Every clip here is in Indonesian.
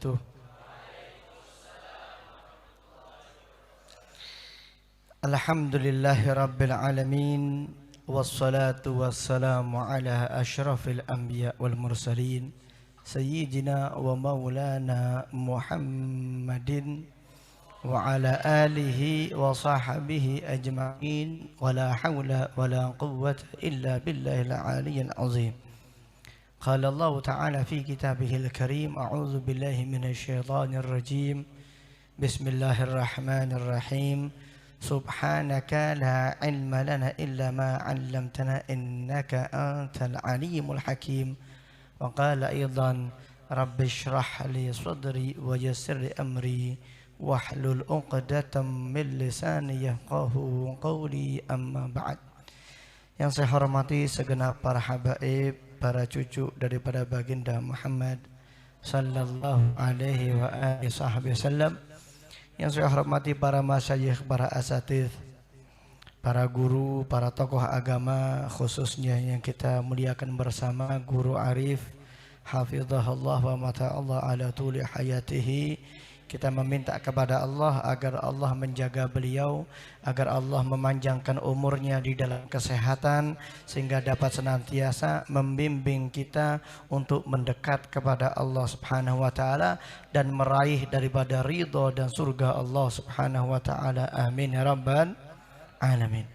wabarakatuh. Alhamdulillahi rabbil alamin, wassalatu wassalamu ala asyrafil anbiya wal mursalin, sayyidina wa maulana Muhammadin wa ala alihi wa sahbihi ajma'in, wa la hawla wa la quwwata illa billahil aliyyil azim. Qala Allah ta'ala fi kitabihil karim, a'udzu billahi minasy syaithanir rajim. Bismillahirrahmanirrahim. Subhanaka la ilma lana illa ma 'allamtana innaka antal alimul hakim. Wa qala aidan rabbi shrah li sadri wa yassir li amri wahlul 'uqdatam min lisani yafqahu qawli, amma ba'd. Yang saya hormati segenap para habaib, para cucu daripada baginda Muhammad sallallahu alaihi wa alihi wasallam. Yang saya hormati para masyayikh, para asatidz, para guru, para tokoh agama, khususnya yang kita muliakan bersama Guru Arif hafizahullah wa mata'allah ala tuli hayatihi. Kita meminta kepada Allah agar Allah menjaga beliau, agar Allah memanjangkan umurnya di dalam kesehatan, sehingga dapat senantiasa membimbing kita untuk mendekat kepada Allah Subhanahu wa ta'ala dan meraih daripada ridha dan surga Allah Subhanahu wa ta'ala. Amin ya rabbal alamin.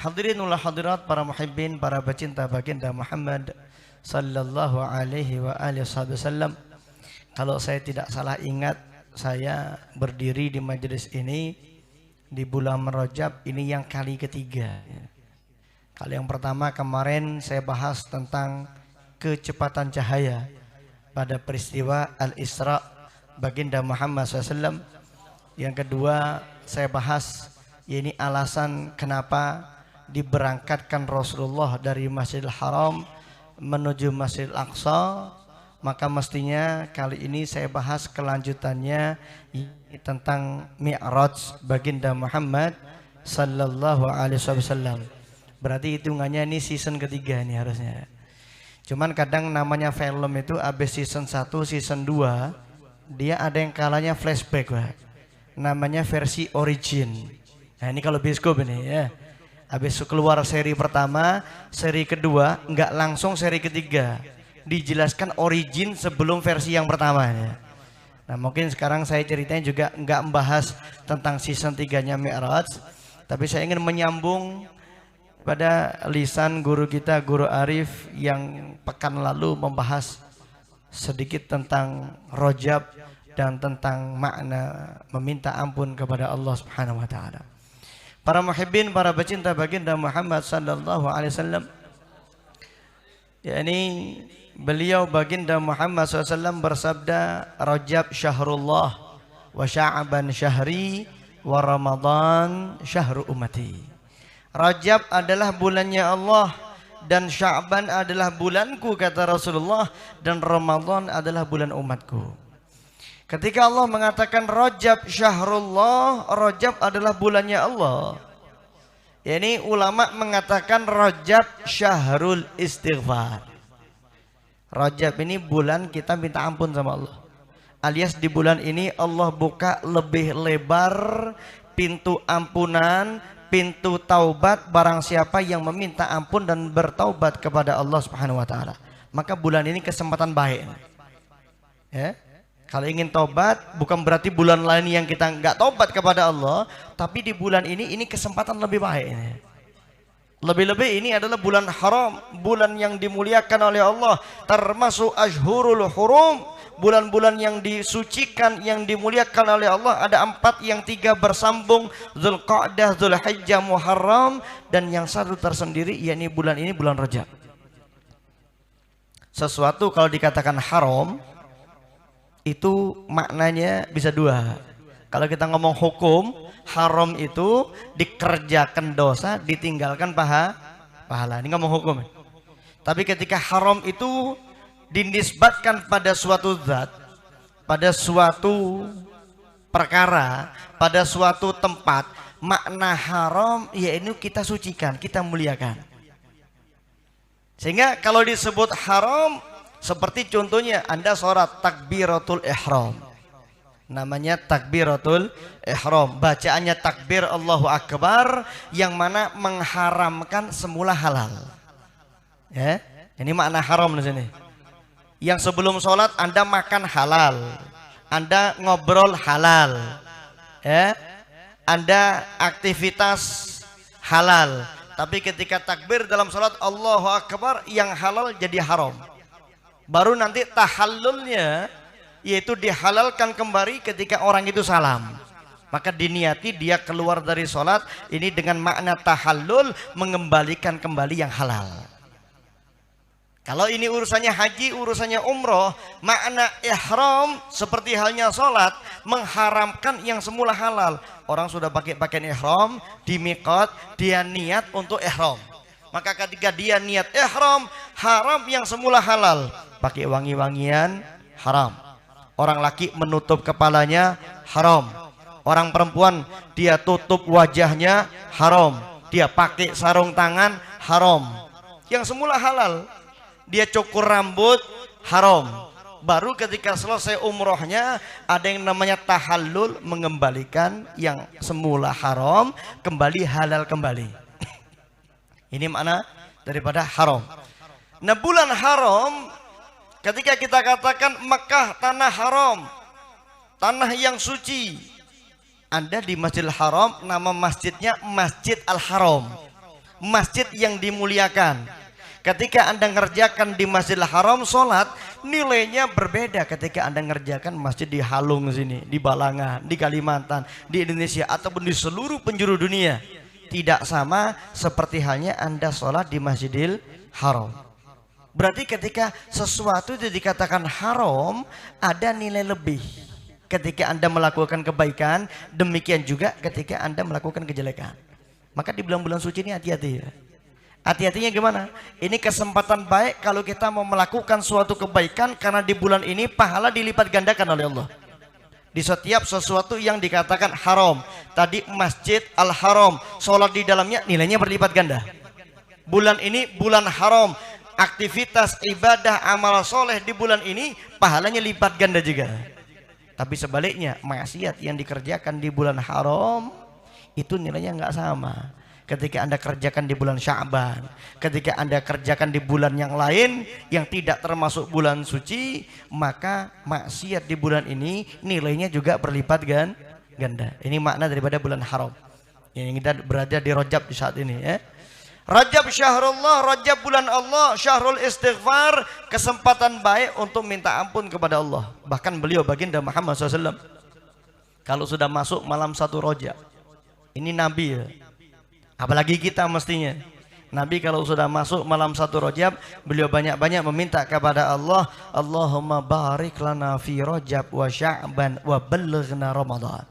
Hadirin wal hadirat, para muhibbin, para pecinta baginda Muhammad sallallahu alaihi wa alihi wasallam. Kalau saya tidak salah ingat, saya berdiri di majelis ini di bulan Rajab ini yang kali ketiga. Kali yang pertama kemarin saya bahas tentang kecepatan cahaya pada peristiwa Al-Isra baginda Muhammad SAW. Yang kedua saya bahas ini alasan kenapa diberangkatkan Rasulullah dari Masjidil Haram menuju Masjidil Aqsa. Maka mestinya kali ini saya bahas kelanjutannya tentang Mi'raj baginda Muhammad sallallahu alaihi wasallam. Berarti hitungannya ini season ketiga ini harusnya. Cuman kadang namanya film itu habis season 1, season 2 dia ada yang kalanya flashback, Pak. Namanya versi origin. Nah ini kalau bioskop ini ya. Habis keluar seri pertama, seri kedua, enggak langsung seri ketiga. Dijelaskan origin sebelum versi yang pertama ya. Nah mungkin sekarang saya ceritanya juga enggak membahas tentang season 3-nya Mi'raj, tapi saya ingin menyambung pada lisan guru kita, Guru Arif, yang pekan lalu membahas sedikit tentang Rajab dan tentang makna meminta ampun kepada Allah Subhanahu wa taala. Para muhibbin, para pecinta baginda Muhammad sallallahu alaihi wasallam, yakni beliau baginda Muhammad SAW bersabda, Rajab syahrullah wa Sya'ban syahri wa Ramadan syahru ummati. Rajab adalah bulannya Allah dan Sya'ban adalah bulanku, kata Rasulullah, dan Ramadan adalah bulan umatku. Ketika Allah mengatakan Rajab syahrullah, Rajab adalah bulannya Allah. Yani ulama mengatakan Rajab syahrul istighfar. Rajab ini bulan kita minta ampun sama Allah. Alias di bulan ini Allah buka lebih lebar pintu ampunan, pintu taubat barang siapa yang meminta ampun dan bertaubat kepada Allah Subhanahu wa taala. Maka bulan ini kesempatan baik. Ya. Kalau ingin taubat, bukan berarti bulan lain yang kita enggak taubat kepada Allah, tapi di bulan ini kesempatan lebih baik ini. Lebih-lebih ini adalah bulan haram, bulan yang dimuliakan oleh Allah, termasuk ashhurul hurum, bulan-bulan yang disucikan, yang dimuliakan oleh Allah. Ada 4 yang 3 bersambung, Dzulqa'dah, Dzulhijjah, Muharram, dan yang satu tersendiri, yakni bulan ini bulan Rajab. Sesuatu kalau dikatakan haram itu maknanya bisa 2. Kalau kita ngomong hukum, haram itu dikerjakan dosa, ditinggalkan pahala. Ini ngomong hukum. Tapi ketika haram itu dinisbatkan pada suatu zat, pada suatu perkara, pada suatu tempat, makna haram ya ini kita sucikan, kita muliakan. Sehingga kalau disebut haram Seperti contohnya Anda sholat takbiratul ihram. Namanya takbiratul ihram. Bacaannya takbir Allahu Akbar yang mana mengharamkan semula halal. Ya, ini makna haram di sini. Yang sebelum sholat Anda makan halal, Anda ngobrol halal, ya, Anda aktivitas halal. Tapi ketika takbir dalam sholat Allahu Akbar yang halal jadi haram. Baru nanti tahallulnya, yaitu dihalalkan kembali ketika orang itu salam. Maka diniati dia keluar dari sholat ini dengan makna tahallul, mengembalikan kembali yang halal. Kalau ini urusannya haji, urusannya umroh, makna ihram seperti halnya sholat, mengharamkan yang semula halal. Orang sudah pakai pakaian ihram, di miqat, dia niat untuk ihram. Maka ketika dia niat ihram, haram yang semula halal. Pakai wangi-wangian, haram. Orang laki menutup kepalanya, haram. Orang perempuan dia tutup wajahnya, haram. Dia pakai sarung tangan, haram. Yang semula halal. Dia cukur rambut, haram. Baru ketika selesai umrohnya ada yang namanya tahallul, mengembalikan yang semula haram kembali halal kembali. Ini makna daripada haram. Nah, bulan haram, ketika kita katakan Mekah tanah haram, tanah yang suci, Anda di Masjidil Haram, nama masjidnya Masjid Al-Haram, masjid yang dimuliakan. Ketika Anda ngerjakan di Masjidil Haram sholat, nilainya berbeda ketika Anda ngerjakan masjid di Halung sini, di Balangan, di Kalimantan, di Indonesia, ataupun di seluruh penjuru dunia. Tidak sama seperti halnya Anda sholat di Masjidil Haram. Berarti ketika sesuatu itu dikatakan haram, ada nilai lebih. Ketika Anda melakukan kebaikan, demikian juga ketika Anda melakukan kejelekan. Maka di bulan-bulan suci ini hati-hati ya. Hati-hatinya gimana? Ini kesempatan baik kalau kita mau melakukan suatu kebaikan, karena di bulan ini pahala dilipat gandakan oleh Allah. Di setiap sesuatu yang dikatakan haram. Tadi Masjid Al-Haram, sholat di dalamnya nilainya berlipat ganda. Bulan ini bulan haram, aktivitas ibadah amal soleh di bulan ini pahalanya lipat ganda juga. Tapi sebaliknya maksiat yang dikerjakan di bulan haram itu nilainya nggak sama. Ketika Anda kerjakan di bulan Sya'ban, ketika Anda kerjakan di bulan yang lain yang tidak termasuk bulan suci, maka maksiat di bulan ini nilainya juga berlipat ganda. Ini makna daripada bulan haram. Yang kita berada di Rajab di saat ini ya. Rajab syahrullah, Rajab bulan Allah, syahrul istighfar, kesempatan baik untuk minta ampun kepada Allah. Bahkan beliau baginda Muhammad SAW, kalau sudah masuk malam 1 Rajab, ini Nabi ya. Apalagi kita mestinya. Nabi kalau sudah masuk malam 1 Rajab, beliau banyak-banyak meminta kepada Allah, Allahumma barik lana fi Rajab wa Sya'ban wa ballighna Ramadan.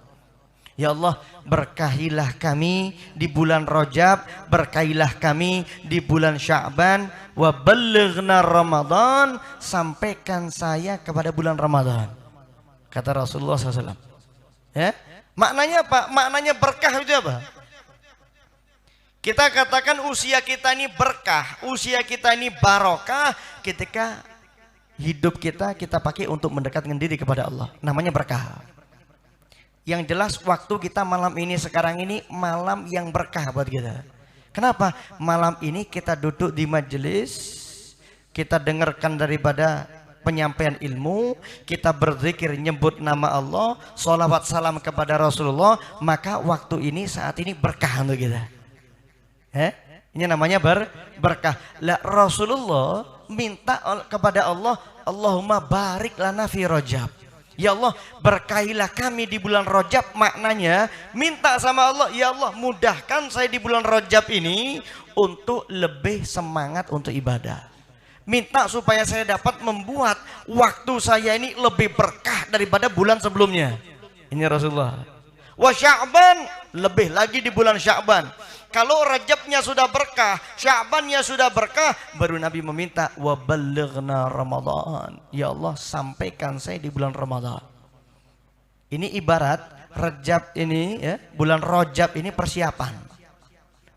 Ya Allah, berkahilah kami di bulan Rajab, berkahilah kami di bulan Sya'ban, wa ballighna Ramadan, sampaikan saya kepada bulan Ramadan. Kata Rasulullah SAW. Ya? Maknanya apa? Maknanya berkah itu apa? Kita katakan usia kita ini berkah, usia kita ini barokah ketika hidup kita pakai untuk mendekatkan diri kepada Allah. Namanya berkah. Yang jelas waktu kita malam ini sekarang ini malam yang berkah buat kita. Kenapa? Malam ini kita duduk di majelis, kita dengarkan daripada penyampaian ilmu, kita berzikir nyebut nama Allah, sholawat salam kepada Rasulullah, maka waktu ini saat ini berkah untuk kita. Ini namanya berkah. Lah Rasulullah minta kepada Allah, Allahumma barik lana fi Rajab. Ya Allah, berkahilah kami di bulan Rajab. Maknanya minta sama Allah, ya Allah mudahkan saya di bulan Rajab ini untuk lebih semangat untuk ibadah. Minta supaya saya dapat membuat waktu saya ini lebih berkah daripada bulan sebelumnya. Ini Rasulullah. Wa Sya'ban, lebih lagi di bulan Sya'ban. Kalau Rajabnya sudah berkah, Sya'bannya sudah berkah, baru Nabi meminta wa ballighna Ramadan. Ya Allah, sampaikan saya di bulan Ramadan. Ini ibarat Rajab ini ya, bulan Rajab ini persiapan.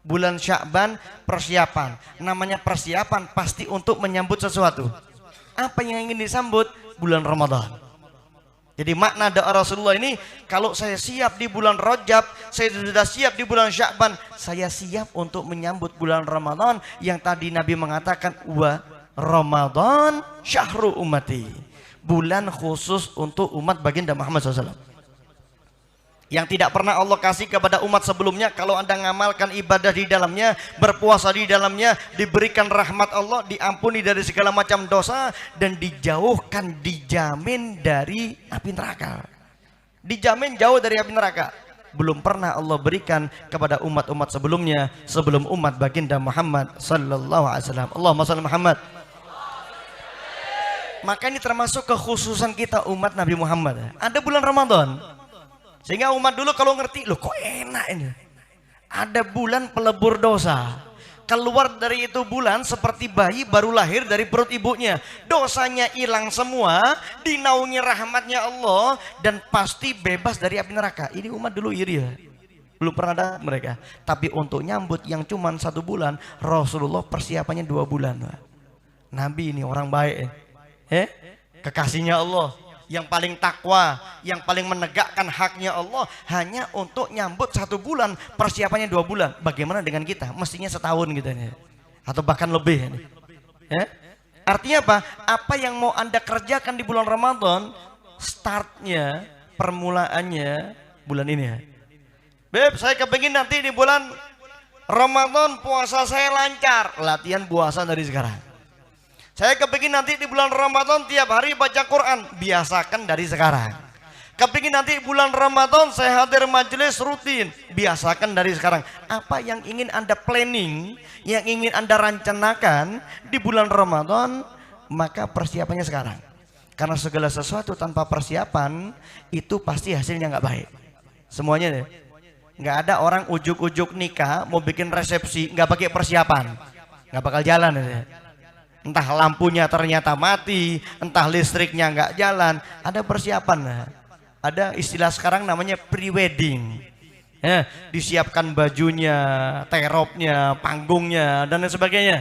Bulan Sya'ban persiapan. Namanya persiapan pasti untuk menyambut sesuatu. Apa yang ingin disambut? Bulan Ramadan. Jadi makna doa Rasulullah ini, kalau saya siap di bulan Rajab, saya sudah siap di bulan Sya'ban, saya siap untuk menyambut bulan Ramadan yang tadi Nabi mengatakan wa Ramadan syahru ummati, bulan khusus untuk umat baginda Muhammad SAW, yang tidak pernah Allah kasih kepada umat sebelumnya. Kalau Anda ngamalkan ibadah di dalamnya, berpuasa di dalamnya, diberikan rahmat Allah, diampuni dari segala macam dosa, dan dijauhkan, dijamin dari api neraka. Dijamin jauh dari api neraka. Belum pernah Allah berikan kepada umat-umat sebelumnya, sebelum umat baginda Muhammad sallallahu alaihi wasallam. Allahumma shalli Muhammad. Maka ini termasuk kekhususan kita umat Nabi Muhammad. Ada bulan Ramadan. Sehingga umat dulu kalau ngerti, loh kok enak ini. Ada bulan pelebur dosa. Keluar dari itu bulan seperti bayi baru lahir dari perut ibunya. Dosanya hilang semua, dinaungi rahmatnya Allah, dan pasti bebas dari api neraka. Ini umat dulu iri ya. Belum pernah ada mereka. Tapi untuk nyambut yang cuma 1 bulan, Rasulullah persiapannya 2 bulan. Nabi ini orang baik. Kekasihnya Allah, yang paling takwa, yang paling menegakkan haknya Allah, hanya untuk nyambut 1 bulan, persiapannya 2 bulan. Bagaimana dengan kita? Mestinya setahun gitu nih, atau bahkan lebih. Artinya apa? Apa yang mau Anda kerjakan di bulan Ramadan, startnya, permulaannya bulan ini ya. Beb, saya kepingin nanti di bulan Ramadan puasa saya lancar. Latihan puasa dari sekarang. Saya kepingin nanti di bulan Ramadan tiap hari baca Quran. Biasakan dari sekarang. Kepingin nanti bulan Ramadan saya hadir majelis rutin. Biasakan dari sekarang. Apa yang ingin Anda planning, yang ingin Anda rencanakan di bulan Ramadan, maka persiapannya sekarang. Karena segala sesuatu tanpa persiapan itu pasti hasilnya nggak baik. Semuanya deh. Nggak ada orang ujuk-ujuk nikah mau bikin resepsi nggak pakai persiapan, nggak bakal jalan ya. Entah lampunya ternyata mati, entah listriknya nggak jalan, ada persiapan. Ada istilah sekarang namanya pre-wedding. Disiapkan bajunya, teropnya, panggungnya, dan lain sebagainya.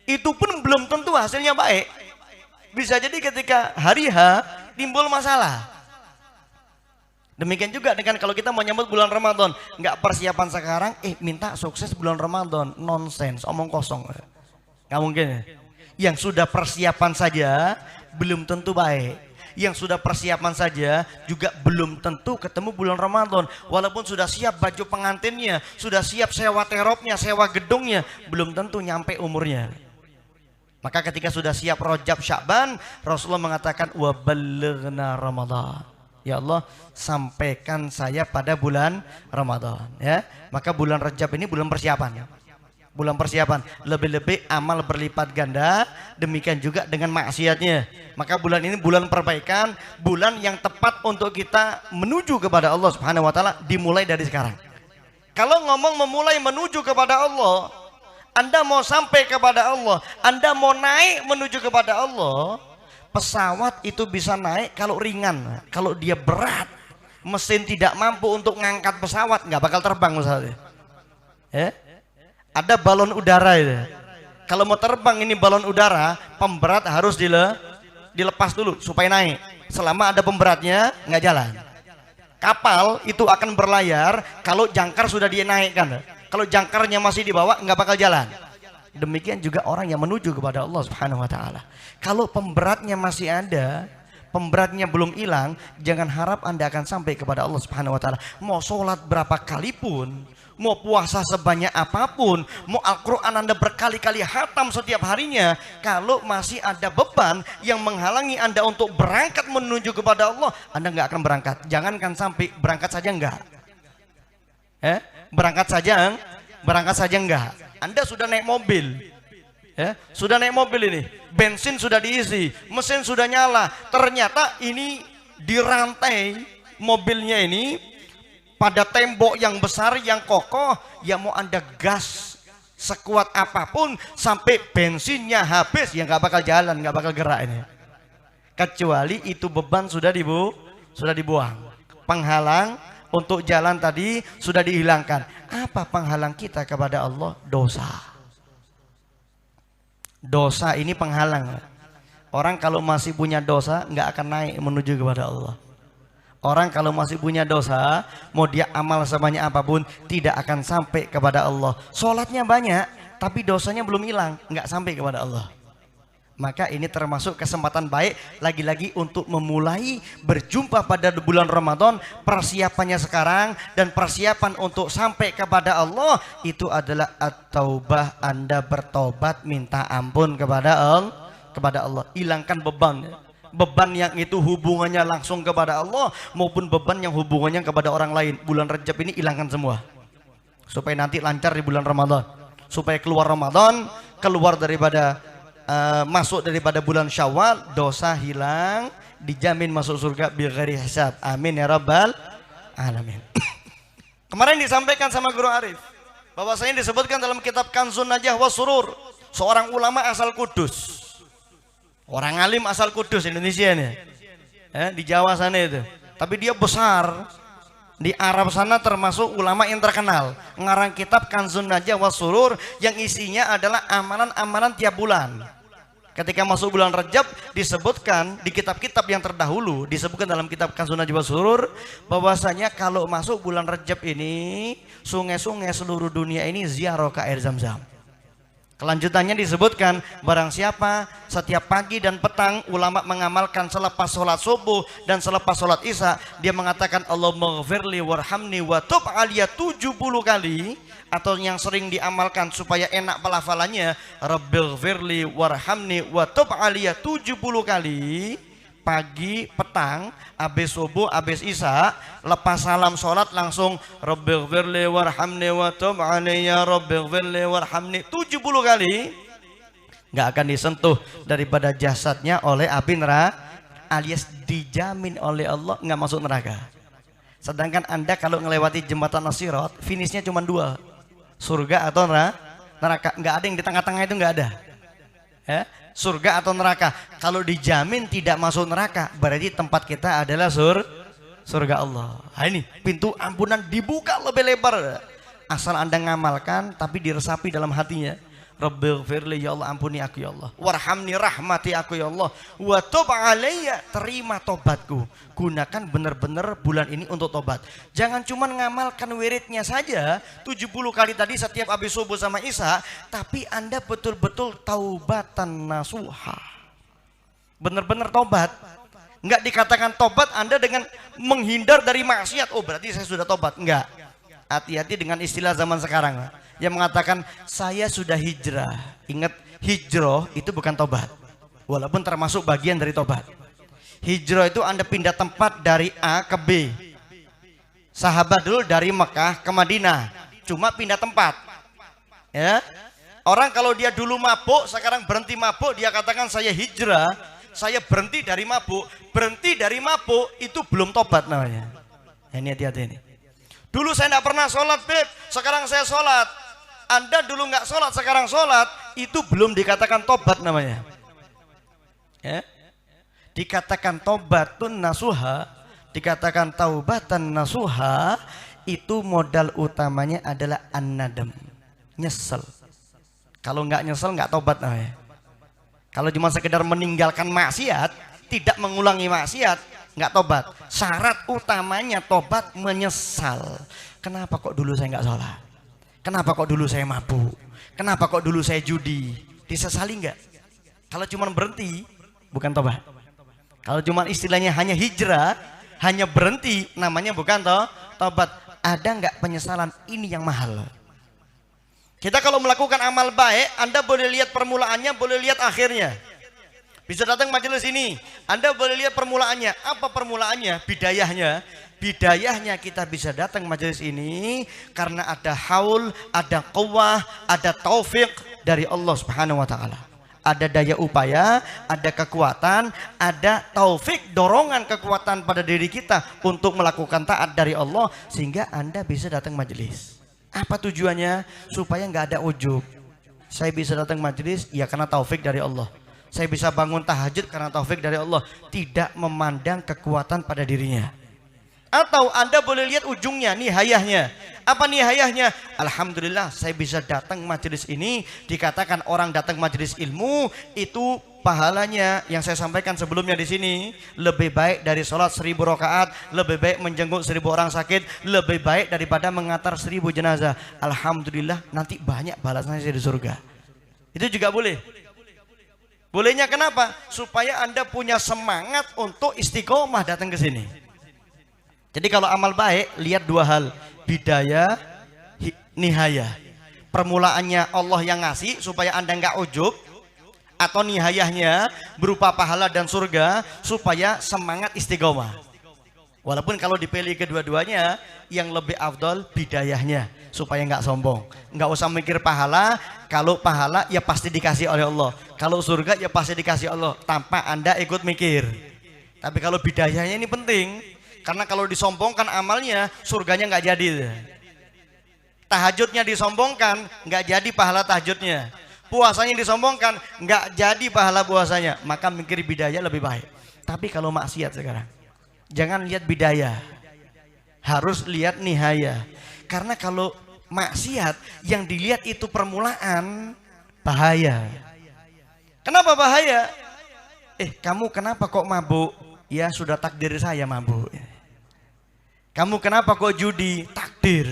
Itu pun belum tentu hasilnya baik. Bisa jadi ketika hari H timbul masalah. Demikian juga dengan kalau kita mau nyambut bulan Ramadan, nggak persiapan sekarang, minta sukses bulan Ramadan, nonsens, omong kosong. Nggak mungkin. Yang sudah persiapan saja belum tentu baik. Yang sudah persiapan saja juga belum tentu ketemu bulan Ramadan. Walaupun sudah siap baju pengantinnya, sudah siap sewa teropnya, sewa gedungnya, belum tentu nyampe umurnya. Maka ketika sudah siap Rajab Sya'ban, Rasulullah mengatakan wa balighna Ramadan. Ya Allah, sampaikan saya pada bulan Ramadan ya. Maka bulan Rajab ini bulan persiapan ya. Bulan persiapan, lebih-lebih amal berlipat ganda, demikian juga dengan maksiatnya. Maka bulan ini bulan perbaikan, bulan yang tepat untuk kita menuju kepada Allah Subhanahu wa taala, dimulai dari sekarang. Kalau ngomong memulai menuju kepada Allah, Anda mau sampai kepada Allah, Anda mau naik menuju kepada Allah, pesawat itu bisa naik kalau ringan. Kalau dia berat, mesin tidak mampu untuk ngangkat pesawat, nggak bakal terbang misalnya. Ada balon udara itu. Kalau mau terbang ini balon udara, pemberat harus dilepas dulu supaya naik. Selama ada pemberatnya nggak jalan. Kapal itu akan berlayar kalau jangkar sudah dinaikkan. Kalau jangkarnya masih di bawah nggak bakal jalan. Demikian juga orang yang menuju kepada Allah Subhanahu wa taala. Kalau pemberatnya masih ada, pemberatnya belum hilang, jangan harap Anda akan sampai kepada Allah Subhanahu wa taala. Mau sholat berapa kali pun, mau puasa sebanyak apapun, mau Al-Quran Anda berkali-kali hatam setiap harinya, kalau masih ada beban yang menghalangi Anda untuk berangkat menuju kepada Allah, Anda nggak akan berangkat. Jangankan sampai berangkat saja enggak. Berangkat saja enggak. Anda sudah naik mobil, sudah naik mobil ini, bensin sudah diisi, mesin sudah nyala, ternyata ini dirantai mobilnya ini pada tembok yang besar, yang kokoh, ya mau Anda gas sekuat apapun sampai bensinnya habis, ya nggak bakal jalan, nggak bakal gerak ini. Kecuali itu beban sudah dibuang. Penghalang untuk jalan tadi sudah dihilangkan. Apa penghalang kita kepada Allah? Dosa. Dosa ini penghalang. Orang kalau masih punya dosa nggak akan naik menuju kepada Allah. Orang kalau masih punya dosa, mau dia amal sebanyak apapun tidak akan sampai kepada Allah. Sholatnya banyak, tapi dosanya belum hilang, nggak sampai kepada Allah. Maka ini termasuk kesempatan baik lagi-lagi untuk memulai berjumpa pada bulan Ramadan. Persiapannya sekarang dan persiapan untuk sampai kepada Allah itu adalah at-taubah. Anda bertobat minta ampun kepada Allah. Hilangkan beban yang itu hubungannya langsung kepada Allah maupun beban yang hubungannya kepada orang lain. Bulan Rajab ini hilangkan semua supaya nanti lancar di bulan Ramadan, supaya keluar Ramadan, keluar daripada masuk daripada bulan Syawal, dosa hilang, dijamin masuk surga bighairi hisab. Amin ya rabbal alamin. Kemarin disampaikan sama Guru Arif bahwasanya disebutkan dalam kitab Kanzun Najah wa Surur, seorang ulama asal Kudus, orang alim asal Kudus Indonesia nih, di Jawa sana itu, tapi dia besar di Arab sana, termasuk ulama yang terkenal, ngarang kitab Kanzun Najah wa Surur yang isinya adalah amalan-amalan tiap bulan. Ketika masuk bulan Rajab disebutkan di kitab-kitab yang terdahulu, disebutkan dalam kitab Kanzun Najah wa Surur bahwasanya kalau masuk bulan Rajab ini sungai-sungai seluruh dunia ini ziarah ke air Zam-Zam. Kelanjutannya disebutkan barang siapa setiap pagi dan petang ulama mengamalkan selepas sholat subuh dan selepas sholat isya, dia mengatakan Allahumma ghfirli warhamni wa tub aliyya 70 kali, atau yang sering diamalkan supaya enak pelafalannya Rabbighfirli warhamni wa tub aliyya 70 kali, pagi, petang, habis subuh, habis isya, lepas salam sholat langsung Rabbighfirli warhamni wa tub aliyya Rabbighfirli warhamni 70 kali, nggak akan disentuh daripada jasadnya oleh api neraka, alias dijamin oleh Allah nggak masuk neraka. Sedangkan Anda kalau melewati jembatan As-Sirat, finishnya cuma 2, surga atau neraka, nggak ada yang di tengah-tengah, itu nggak ada. Surga atau neraka. Kalau dijamin tidak masuk neraka, berarti tempat kita adalah surga Allah. Nah, ini pintu ampunan dibuka lebih lebar, asal Anda ngamalkan tapi diresapi dalam hatinya. Rabbighfirli, ya Allah ampuni aku ya Allah, warhamni, rahmati aku ya Allah, wa tub alayya, terima tobatku. Gunakan benar-benar bulan ini untuk tobat. Jangan cuma ngamalkan wiridnya saja 70 kali tadi setiap habis subuh sama isya, tapi Anda betul-betul taubatan nasuha, benar-benar tobat. Enggak dikatakan tobat Anda dengan menghindar dari maksiat, oh berarti saya sudah tobat. Enggak. Hati-hati dengan istilah zaman sekarang yang mengatakan saya sudah hijrah. Ingat, hijrah itu bukan tobat, walaupun termasuk bagian dari tobat. Hijrah itu Anda pindah tempat dari A ke B. Sahabat dulu dari Mekah ke Madinah, cuma pindah tempat. Ya, orang kalau dia dulu mabuk, sekarang berhenti mabuk, dia katakan saya hijrah, saya berhenti dari mabuk. Berhenti dari mabuk itu belum tobat namanya. Ini hati-hati ini. Dulu saya tidak pernah sholat, Beb, sekarang saya sholat. Anda dulu nggak sholat, sekarang sholat, itu belum dikatakan tobat namanya. Ya? Dikatakan tobatun nasuha, dikatakan taubatan nasuha, itu modal utamanya adalah an-nadam, nyesel. Kalau nggak nyesel nggak tobat namanya. Kalau cuma sekedar meninggalkan maksiat, tidak mengulangi maksiat, nggak tobat. Syarat utamanya tobat menyesal. Kenapa kok dulu saya nggak sholat? Kenapa kok dulu saya mabuk? Kenapa kok dulu saya judi? Disesali nggak? Kalau cuma berhenti, bukan tobat. Kalau cuma istilahnya hanya hijrah, hanya berhenti, namanya bukan tobat. Ada nggak penyesalan? Ini yang mahal. Kita kalau melakukan amal baik, Anda boleh lihat permulaannya, boleh lihat akhirnya. Bisa datang majelis ini, Anda boleh lihat permulaannya. Apa permulaannya? Bidayahnya. Bidayahnya kita bisa datang majelis ini karena ada haul, ada quwwah, ada taufik dari Allah Subhanahu wa taala. Ada daya upaya, ada kekuatan, ada taufik, dorongan kekuatan pada diri kita untuk melakukan taat dari Allah sehingga Anda bisa datang majelis. Apa tujuannya? Supaya nggak ada ujub. Saya bisa datang majelis ya karena taufik dari Allah. Saya bisa bangun tahajud karena taufik dari Allah, tidak memandang kekuatan pada dirinya. Atau Anda boleh lihat ujungnya, nihayahnya. Apa nihayahnya? Alhamdulillah saya bisa datang majelis ini. Dikatakan orang datang majelis ilmu itu pahalanya yang saya sampaikan sebelumnya di sini lebih baik dari sholat 1000 rakaat, lebih baik menjenguk 1000 orang sakit, lebih baik daripada mengantar 1000 jenazah. Alhamdulillah nanti banyak balasannya di surga. Itu juga boleh. Bolehnya kenapa? Supaya Anda punya semangat untuk istiqomah datang ke sini. Jadi kalau amal baik lihat dua hal, bidayah, nihayah. Permulaannya Allah yang ngasih supaya Anda nggak ujub, atau nihayahnya berupa pahala dan surga supaya semangat istiqomah. Walaupun kalau dipilih kedua-duanya yang lebih afdol bidayahnya supaya nggak sombong, nggak usah mikir pahala. Kalau pahala ya pasti dikasih oleh Allah, kalau surga ya pasti dikasih Allah tanpa Anda ikut mikir. Tapi kalau bidayahnya ini penting. Karena kalau disombongkan amalnya, surganya nggak jadi. Tahajudnya disombongkan, nggak jadi pahala tahajudnya. Puasanya disombongkan, nggak jadi pahala puasanya. Maka mikir bidayah lebih baik. Tapi kalau maksiat sekarang, jangan lihat bidayah, harus lihat nihayah. Karena kalau maksiat yang dilihat itu permulaan, bahaya. Kenapa bahaya? Kamu kenapa kok mabuk? Ya sudah takdir saya mabuk. Kamu kenapa kok judi? Takdir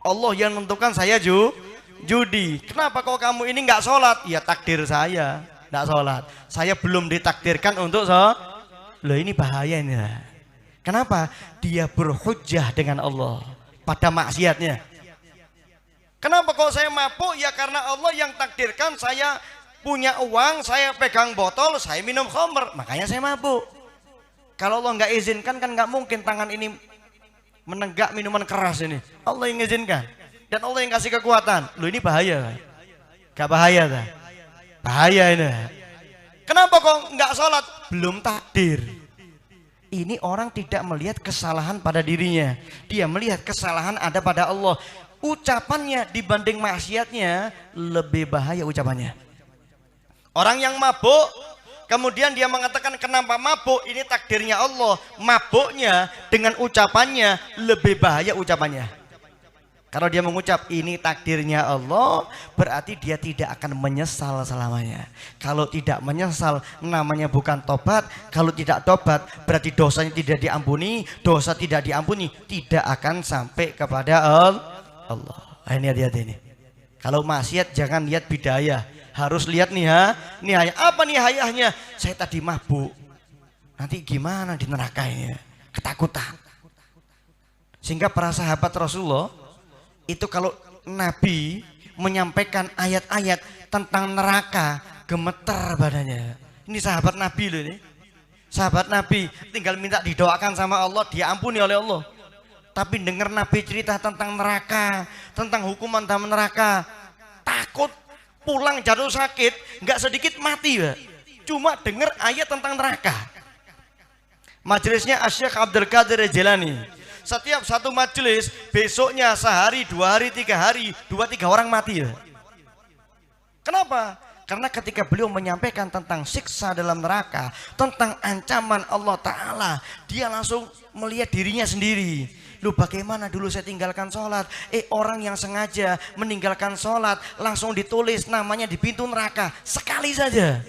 Allah yang menentukan saya judi. Kenapa kok kamu ini nggak sholat? Ya takdir saya nggak sholat. Saya belum ditakdirkan untuk sholat. Loh ini bahaya ini. Kenapa? Dia berhujjah dengan Allah pada maksiatnya. Kenapa kok saya mabuk? Ya karena Allah yang takdirkan saya punya uang, saya pegang botol, saya minum khamr, makanya saya mabuk. Kalau Allah nggak izinkan kan nggak mungkin tangan ini menenggak minuman keras ini. Allah yang izinkan dan Allah yang kasih kekuatan. Loh ini bahaya. Gak bahaya tak? Bahaya ini. Kenapa kok nggak sholat? Belum takdir. Ini orang tidak melihat kesalahan pada dirinya. Dia melihat kesalahan ada pada Allah. Ucapannya dibanding maksiatnya lebih bahaya ucapannya. Orang yang mabuk kemudian dia mengatakan kenapa mabuk, ini takdirnya Allah. Mabuknya dengan ucapannya lebih bahaya ucapannya. Kalau dia mengucap ini takdirnya Allah, berarti dia tidak akan menyesal selamanya. Kalau tidak menyesal namanya bukan tobat. Kalau tidak tobat berarti dosanya tidak diampuni. Dosa tidak diampuni tidak akan sampai kepada Allah. Ini hati-hati ini. Kalau maksiat jangan lihat bidayah, harus lihat nihayah. Apa nihayahnya? Saya tadi mabuk, nanti gimana di neraka ini? Ketakutan. Sehingga para sahabat Rasulullah itu kalau Nabi menyampaikan ayat-ayat tentang neraka gemeter badannya. Ini sahabat Nabi loh ini. Sahabat Nabi tinggal minta didoakan sama Allah, dia ampuni oleh Allah. Tapi dengar Nabi cerita tentang neraka, tentang hukuman dalam neraka, takut, pulang jatuh sakit, nggak sedikit mati ya. Cuma dengar ayat tentang neraka. Majelisnya Asy-Syaikh Abdul Qadir Jilani. Setiap satu majelis besoknya sehari, 2 hari, 3 hari, 2-3 orang mati ya. Kenapa? Karena ketika beliau menyampaikan tentang siksa dalam neraka, tentang ancaman Allah Ta'ala, dia langsung melihat dirinya sendiri. Lu bagaimana dulu saya tinggalkan sholat, orang yang sengaja meninggalkan sholat langsung ditulis namanya di pintu neraka sekali saja.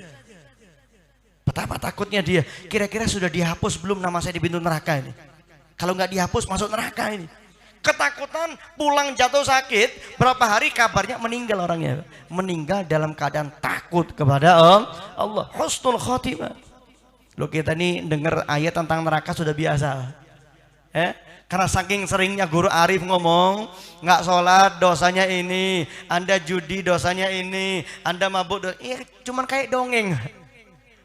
Betapa takutnya dia, kira-kira sudah dihapus belum nama saya di pintu neraka ini? Kalau nggak dihapus masuk neraka ini. Ketakutan, pulang jatuh sakit, berapa hari kabarnya meninggal orangnya. Meninggal dalam keadaan takut kepada Allah. Husnul khotimah. Loh kita nih dengar ayat tentang neraka sudah biasa. Karena saking seringnya guru Arif ngomong, nggak sholat dosanya ini, Anda judi dosanya ini, Anda mabuk cuman kayak dongeng.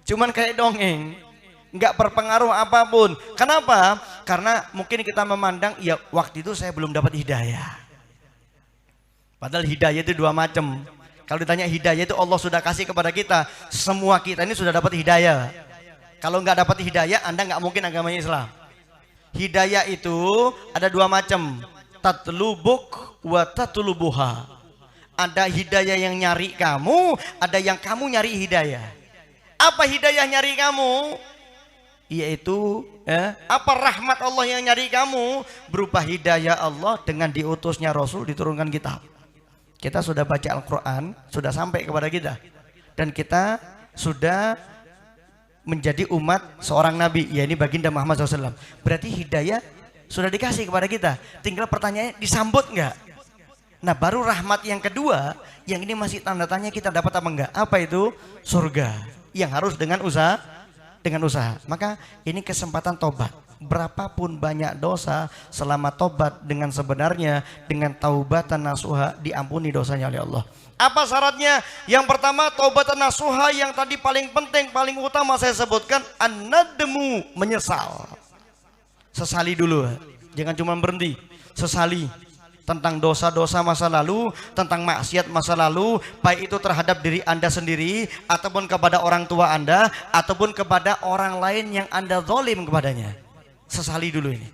Cuman kayak dongeng. Nggak berpengaruh apapun. Kenapa? Karena mungkin kita memandang ya waktu itu saya belum dapat hidayah. Padahal hidayah itu 2 macam. Kalau ditanya hidayah itu Allah sudah kasih kepada kita. Semua kita ini sudah dapat hidayah. Kalau nggak dapat hidayah Anda nggak mungkin agamanya Islam. Hidayah itu ada 2 macam. Tatlubuk wa tatlubuha. Ada hidayah yang nyari kamu, ada yang kamu nyari hidayah. Apa hidayah nyari kamu? yaitu apa rahmat Allah yang nyari kamu? Berupa hidayah Allah dengan diutusnya Rasul, diturunkan kitab. Kita sudah baca Al-Quran, sudah sampai kepada kita, dan kita sudah menjadi umat seorang Nabi, ya ini baginda Muhammad SAW. Berarti hidayah sudah dikasih kepada kita, tinggal pertanyaannya disambut enggak? Nah baru rahmat yang kedua, yang ini masih tanda tanya kita dapat apa enggak? Apa itu? Surga, yang harus dengan usaha. Maka ini kesempatan tobat. Berapapun banyak dosa, selama tobat dengan sebenarnya, dengan taubatan nasuha, diampuni dosanya oleh Allah. Apa syaratnya? Yang pertama, taubatan nasuha yang tadi paling penting, paling utama saya sebutkan, an-nadmu, menyesal. Sesali dulu, jangan cuma berhenti, sesali tentang dosa-dosa masa lalu, tentang maksiat masa lalu, baik itu terhadap diri Anda sendiri, ataupun kepada orang tua Anda, ataupun kepada orang lain yang Anda zalim kepadanya. Sesali dulu ini.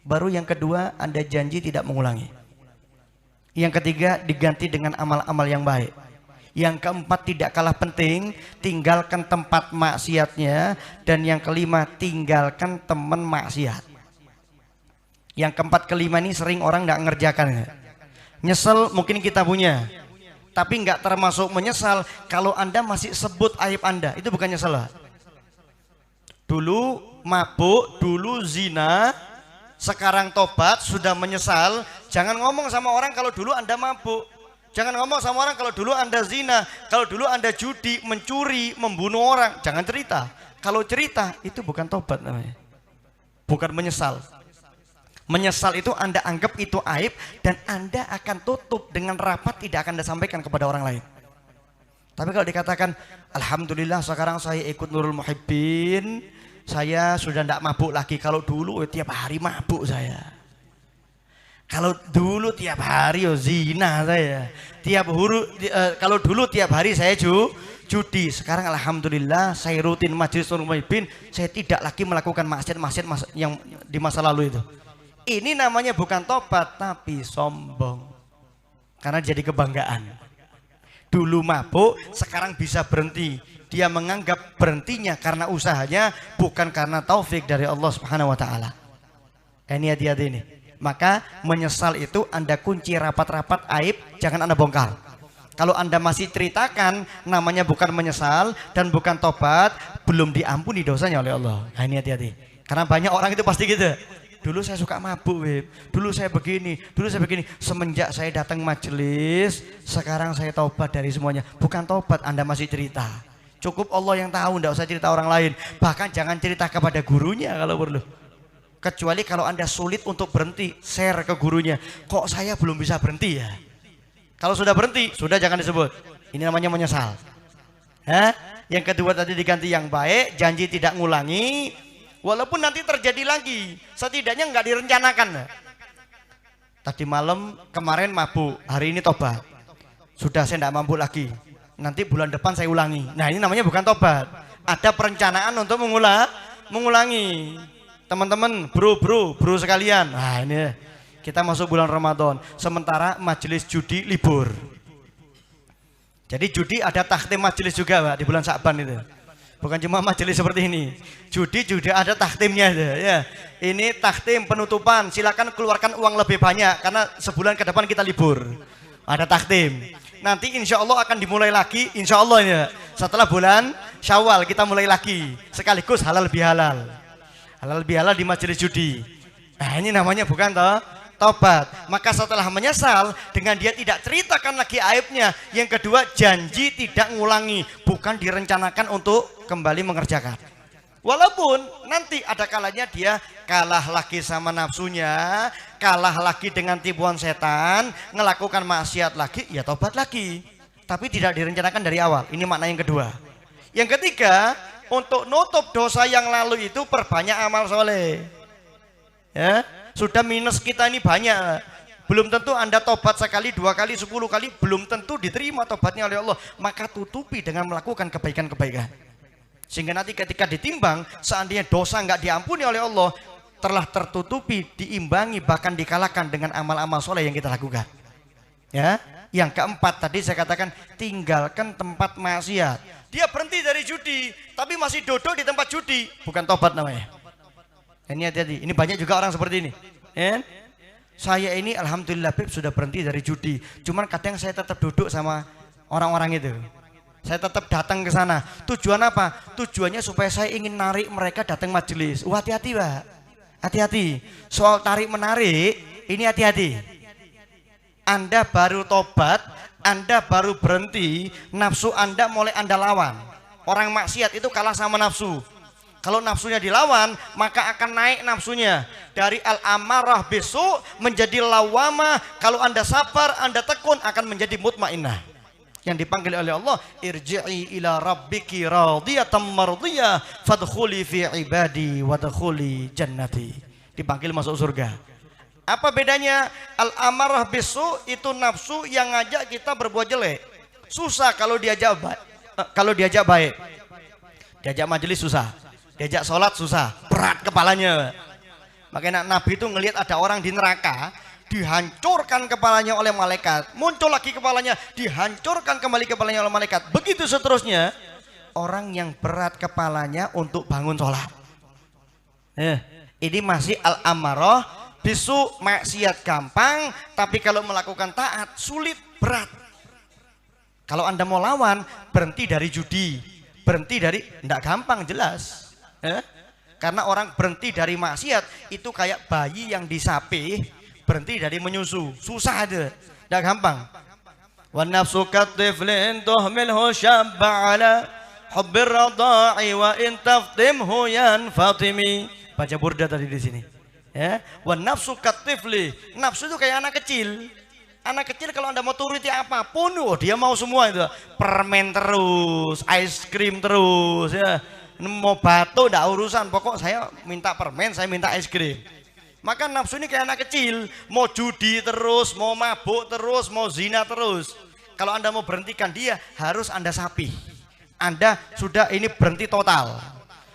Baru yang kedua, Anda janji tidak mengulangi. Yang ketiga, diganti dengan amal-amal yang baik. Yang keempat, tidak kalah penting, tinggalkan tempat maksiatnya. Dan yang kelima, tinggalkan teman maksiat. Yang keempat kelima ini sering orang nggak ngerjakan. Nyesel mungkin kita punya, tapi nggak termasuk menyesal kalau Anda masih sebut aib Anda. Itu bukan nyesel. Dulu mabuk, dulu zina, sekarang tobat, sudah menyesal. Jangan ngomong sama orang kalau dulu Anda mabuk. Jangan ngomong sama orang kalau dulu Anda zina, kalau dulu Anda judi, mencuri, membunuh orang. Jangan cerita. Kalau cerita itu bukan tobat namanya, bukan menyesal. Menyesal itu Anda anggap itu aib, dan Anda akan tutup dengan rapat, tidak akan Anda sampaikan kepada orang lain. Tapi kalau dikatakan alhamdulillah sekarang saya ikut Nurul Muhibbin, saya sudah tidak mabuk lagi. Kalau dulu tiap hari mabuk saya. Kalau dulu tiap hari zina saya. Kalau dulu tiap hari saya judi. Sekarang alhamdulillah saya rutin majelis Nurul Muhibbin, saya tidak lagi melakukan maksiat yang di masa lalu itu. Ini namanya bukan tobat, tapi sombong. Karena jadi kebanggaan. Dulu mabuk, sekarang bisa berhenti. Dia menganggap berhentinya karena usahanya, bukan karena taufik dari Allah Subhanahu wa Ta'ala. Ini hati-hati ini. Maka menyesal itu Anda kunci rapat-rapat aib, jangan Anda bongkar. Kalau Anda masih ceritakan, namanya bukan menyesal dan bukan tobat, belum diampuni dosanya oleh Allah. Nah ini hati-hati. Karena banyak orang itu pasti gitu. Dulu saya suka mabuk, Wib. Dulu saya begini, Semenjak saya datang majelis, sekarang saya taubat dari semuanya. Bukan taubat, Anda masih cerita. Cukup Allah yang tahu, tidak usah cerita orang lain. Bahkan jangan cerita kepada gurunya kalau perlu. Kecuali kalau Anda sulit untuk berhenti, share ke gurunya. Kok saya belum bisa berhenti ya? Kalau sudah berhenti, sudah jangan disebut. Ini namanya menyesal. Yang kedua tadi diganti yang baik, janji tidak ngulangi. Walaupun nanti terjadi lagi, setidaknya nggak direncanakan. Tadi malam kemarin mabuk, hari ini tobat. Sudah saya tidak mabuk lagi. Nanti bulan depan saya ulangi. Nah ini namanya bukan tobat. Ada perencanaan untuk mengulangi. Teman-teman, bro sekalian. Nah ini kita masuk bulan Ramadan. Sementara majelis judi libur. Jadi judi ada takhtim majelis juga, Pak, di bulan Sya'ban itu. Bukan cuma majelis seperti ini. Judi juga ada takhtimnya ya. Ini takhtim penutupan. Silakan keluarkan uang lebih banyak karena sebulan ke depan kita libur. Ada takhtim. Nanti insya Allah akan dimulai lagi. Insya Allah ya. Setelah bulan Syawal kita mulai lagi. Sekaligus halal bihalal. Halal bihalal di majelis judi. Nah ini namanya bukan tobat. Maka setelah menyesal, dengan dia tidak ceritakan lagi aibnya. Yang kedua, janji tidak ngulangi, bukan direncanakan untuk kembali mengerjakan. Walaupun nanti ada kalanya dia kalah lagi sama nafsunya, kalah lagi dengan tipuan setan, melakukan maksiat lagi, ya tobat lagi. Tapi tidak direncanakan dari awal. Ini makna yang kedua. Yang ketiga, untuk nutup dosa yang lalu itu perbanyak amal soleh. Ya, sudah minus kita ini banyak. Belum tentu Anda tobat sekali, 2 kali, 10 kali, belum tentu diterima tobatnya oleh Allah. Maka tutupi dengan melakukan kebaikan-kebaikan. Sehingga nanti ketika ditimbang, seandainya dosa nggak diampuni oleh Allah, telah tertutupi, diimbangi, bahkan dikalahkan dengan amal-amal soleh yang kita lakukan. Ya, Yang keempat tadi saya katakan tinggalkan tempat maksiat. Dia berhenti dari judi, tapi masih duduk di tempat judi, bukan tobat namanya. Ini hati-hati. Ini banyak juga orang seperti ini. Saya ini alhamdulillah Beb sudah berhenti dari judi. Cuman kadang saya tetap duduk sama orang-orang itu. Saya tetap datang ke sana. Tujuan apa? Tujuannya supaya saya ingin narik mereka datang majelis. Hati-hati Pak. Hati-hati. Soal tarik menarik ini hati-hati. Anda baru tobat, Anda baru berhenti, nafsu Anda mulai Anda lawan. Orang maksiat itu kalah sama nafsu. Kalau nafsunya dilawan, maka akan naik nafsunya. Dari al-amarah bisu menjadi lawamah. Kalau Anda sabar, Anda tekun, akan menjadi mutmainnah. Yang dipanggil oleh Allah, irji'i ila rabbiki radiyatan mardiyah fadkhuli fi ibadi wadkhuli jannati. Dipanggil masuk surga. Apa bedanya? Al-amarah bisu itu nafsu yang ngajak kita berbuat jelek. Susah kalau diajak baik. Diajak majelis susah. Diajak sholat susah. Berat kepalanya. Makanya Nabi itu ngelihat ada orang di neraka, dihancurkan kepalanya oleh malaikat. Muncul lagi kepalanya, dihancurkan kembali kepalanya oleh malaikat. Begitu seterusnya. Orang yang berat kepalanya untuk bangun sholat. Ini masih al-amarah bisu, maksiat gampang, tapi kalau melakukan taat sulit, berat. Kalau Anda mau lawan, berhenti dari judi, berhenti dari, enggak gampang jelas. Karena orang berhenti dari maksiat itu kayak bayi yang disapi, berhenti dari menyusu, susah aja, enggak gampang. Wan nafsu katiflin tuhmilhu syabba ala hubbir radha'i wa in taftimhu yanfatimi. Baca burda tadi di sini. Wan nafsu katifli, nafsu itu kayak anak kecil. Anak kecil kalau Anda mau turuti apapun, dia mau semua itu. Permen terus, es krim terus, ya. Mau batu enggak urusan, pokok saya minta permen, saya minta es krim. Maka nafsu ini kayak anak kecil, mau judi terus, mau mabuk terus, mau zina terus. Kalau Anda mau berhentikan dia, harus Anda sapi. Anda sudah ini berhenti total.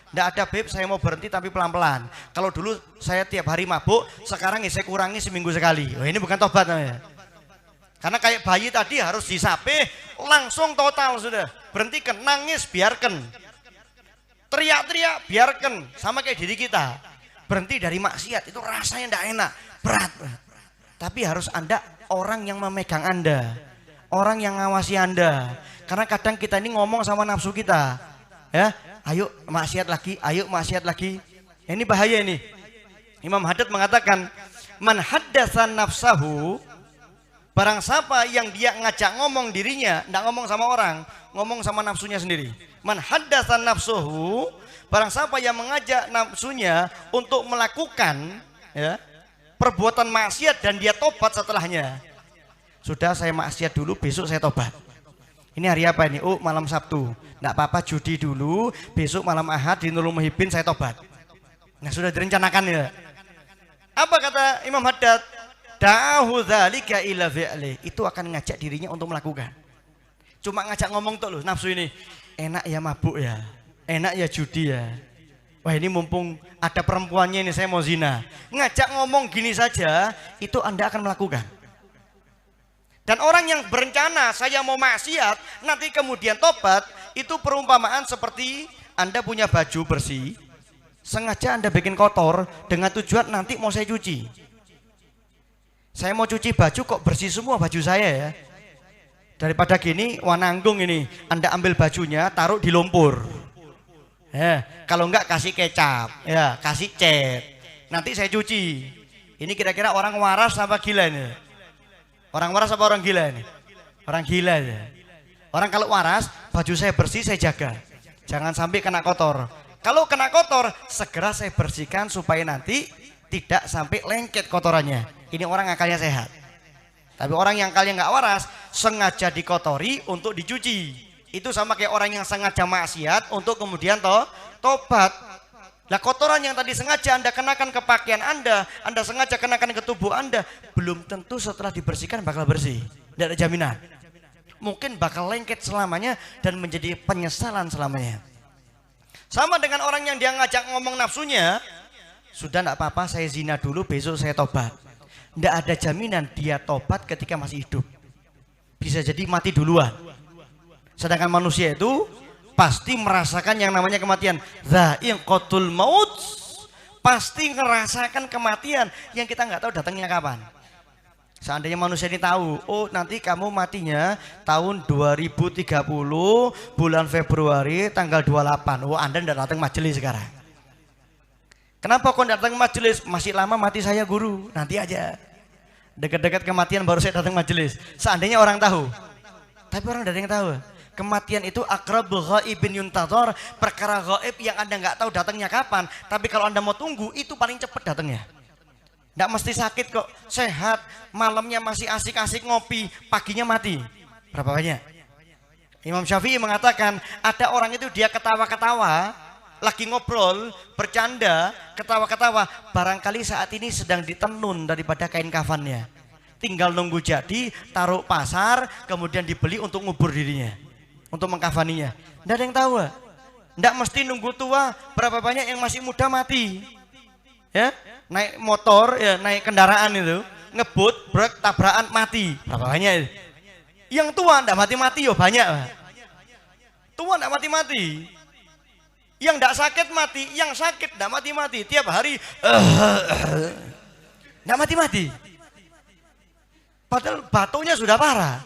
Nggak ada Beb, saya mau berhenti tapi pelan-pelan. Kalau dulu saya tiap hari mabuk, sekarang saya kurangi seminggu sekali. Ini bukan tobat namanya. Karena kayak bayi tadi harus disape, langsung total sudah. Berhentikan, nangis biarkan. Teriak-teriak biarkan, sama kayak diri kita. Berhenti dari maksiat itu rasanya nggak enak, berat. Tapi harus Anda orang yang memegang Anda, orang yang ngawasi Anda. Karena kadang kita ini ngomong sama nafsu kita, ya. Ayo maksiat lagi, ayo maksiat lagi. Ini bahaya ini. Imam Haddad mengatakan, man haddatsan nafsahu, barang siapa yang dia ngajak ngomong dirinya, enggak ngomong sama orang, ngomong sama nafsunya sendiri. Man haddatsan nafsuhu, barang siapa yang mengajak nafsunya untuk melakukan ya, perbuatan maksiat dan dia tobat setelahnya. Sudah saya maksiat dulu, besok saya tobat. Ini hari apa ini? Oh, malam Sabtu. Enggak apa-apa, judi dulu, besok malam Ahad di Nurul Muhibbin saya tobat. Nah, sudah direncanakan ya. Apa kata Imam Haddad? Da'ahu dzalika ila fi'li. Itu akan ngajak dirinya untuk melakukan. Cuma ngajak ngomong tuh loh, nafsu ini. Enak ya mabuk ya. Enak ya judi ya. Wah, ini mumpung ada perempuannya ini, saya mau zina. Ngajak ngomong gini saja, itu Anda akan melakukan. Dan orang yang berencana saya mau maksiat, nanti kemudian tobat, itu perumpamaan seperti Anda punya baju bersih, sengaja Anda bikin kotor dengan tujuan nanti mau saya cuci. Saya mau cuci baju kok bersih semua baju saya ya. Daripada gini, wananggung ini, Anda ambil bajunya, taruh di lumpur. Ya, kalau enggak kasih kecap, ya, kasih cat. Nanti saya cuci. Ini kira-kira orang waras apa gila ini? Orang waras apa orang gila ini? Orang gila ya. Orang kalau waras, baju saya bersih saya jaga. Jangan sampai kena kotor. Kalau kena kotor, segera saya bersihkan supaya nanti tidak sampai lengket kotorannya. Ini orang akalnya sehat. Tapi orang yang akalnya nggak waras, sengaja dikotori untuk dicuci. Itu sama kayak orang yang sengaja maksiat untuk kemudian tobat. Nah, kotoran yang tadi sengaja Anda kenakan ke pakaian Anda sengaja kenakan ke tubuh Anda, belum tentu setelah dibersihkan bakal bersih. Tidak ada jaminan. Mungkin bakal lengket selamanya dan menjadi penyesalan selamanya. Sama dengan orang yang dia ngajak ngomong nafsunya, sudah tidak apa-apa saya zina dulu, besok saya tobat. Tidak ada jaminan dia tobat ketika masih hidup. bisa jadi mati duluan. Sedangkan manusia itu pasti merasakan yang namanya kematian. Dha'iqatul maut, pasti ngerasakan kematian yang kita nggak tahu datangnya kapan. Seandainya manusia ini tahu, oh nanti kamu matinya tahun 2030 bulan Februari tanggal 28. Oh Anda tidak datang majelis sekarang. Kenapa kau datang majelis? Masih lama mati saya guru, nanti aja. Dekat-dekat kematian baru saya datang majelis. Seandainya orang tahu, tapi orang tidak ada yang tahu. Kematian itu aqrabul ghaibin yuntadhar, perkara gaib yang Anda nggak tahu datangnya kapan. Tapi kalau Anda mau tunggu, itu paling cepat datangnya. Nggak mesti sakit kok, sehat, malamnya masih asik-asik ngopi, paginya mati. Berapa banyak? Imam Syafi'i mengatakan ada orang itu dia ketawa-ketawa, lagi ngobrol, bercanda, ketawa-ketawa, barangkali saat ini sedang ditenun daripada kain kafannya. Tinggal nunggu jadi, taruh pasar, kemudian dibeli untuk ngubur dirinya, untuk mengkafaninya. Nggak ada yang tahu. Nggak mesti nunggu tua, berapa banyak yang masih muda mati. Ya, naik motor, ya, naik kendaraan itu, ngebut, brek, tabrakan, mati. Berapa banyak? Yang tua nggak mati-mati, yo banyak. Tua nggak mati-mati. Yang nggak sakit mati, yang sakit nggak mati-mati. Tiap hari nggak mati-mati. Padahal batunya sudah parah.